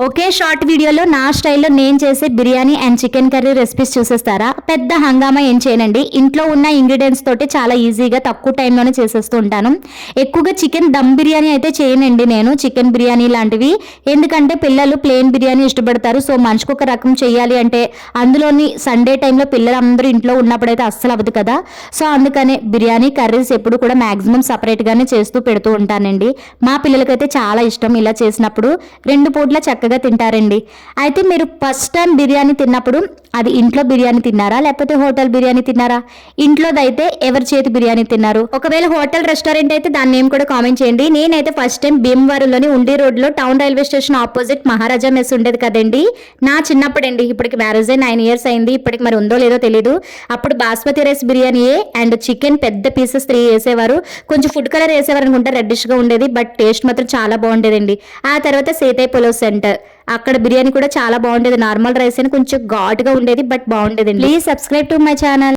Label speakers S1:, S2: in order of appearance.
S1: ఒకే short వీడియోలో నా స్టైల్లో నేను చేసే biryani and chicken curry recipes చూసేస్తారా? పెద్ద హంగామా ఏం చేయనండి. ఇంట్లో ఉన్న ఇంగ్రీడియంట్స్ తోటి చాలా ఈజీగా తక్కువ టైంలోనే చేసేస్తూ ఉంటాను. ఎక్కువగా చికెన్ దమ్ బిర్యానీ అయితే చేయనండి నేను, చికెన్ బిర్యానీ లాంటివి. ఎందుకంటే పిల్లలు ప్లెయిన్ బిర్యానీ ఇష్టపడతారు. సో మనిషికి ఒక రకం చేయాలి అంటే అందులోని సండే టైంలో పిల్లలందరూ ఇంట్లో ఉన్నప్పుడైతే అస్సలు అవ్వదు కదా. సో అందుకనే బిర్యానీ కర్రీస్ ఎప్పుడు కూడా మ్యాక్సిమం సపరేట్గానే చేస్తూ పెడుతూ ఉంటానండి. మా పిల్లలకైతే చాలా ఇష్టం ఇలా చేసినప్పుడు. 2 పూట్ల చక్కగా తింటారండి. అయితే మీరు ఫస్ట్ టైం బిర్యానీ తిన్నప్పుడు అది ఇంట్లో బిర్యానీ తిన్నారా లేకపోతే హోటల్ బిర్యానీ తిన్నారా? ఇంట్లోదైతే ఎవరి చేతి బిర్యానీ తిన్నారు? ఒకవేళ హోటల్ రెస్టారెంట్ అయితే దాని నేమ్ కూడా కామెంట్ చేయండి. నేనైతే ఫస్ట్ టైం భీమవరంలోని ఉండి రోడ్లో టౌన్ రైల్వే స్టేషన్ ఆపోజిట్ మహారాజా మెస్ ఉండేది కదండి. నా చిన్నప్పుడు అండి, ఇప్పటికి మ్యారేజ్ అయి 9 years అయింది. ఇప్పటికి మరి ఉందో లేదో తెలియదు. అప్పుడు బాస్మతి రైస్ బిర్యానీయే అండ్ చికెన్ పెద్ద పీసెస్ 3 వేసేవారు. కొంచెం ఫుడ్ కలర్ వేసేవారు అనుకుంటా, రెడ్డిష్గా ఉండేది. బట్ టేస్ట్ మాత్రం చాలా బాగుండేదండి. ఆ తర్వాత సేతై పులావ్ సెంటర్, అక్కడ బిర్యానీ కూడా చాలా బాగుండేది. నార్మల్ రైస్ అని కొంచెం ఘాటుగా ఉండేది, బట్ బాగుండేదండి. Please subscribe to my channel.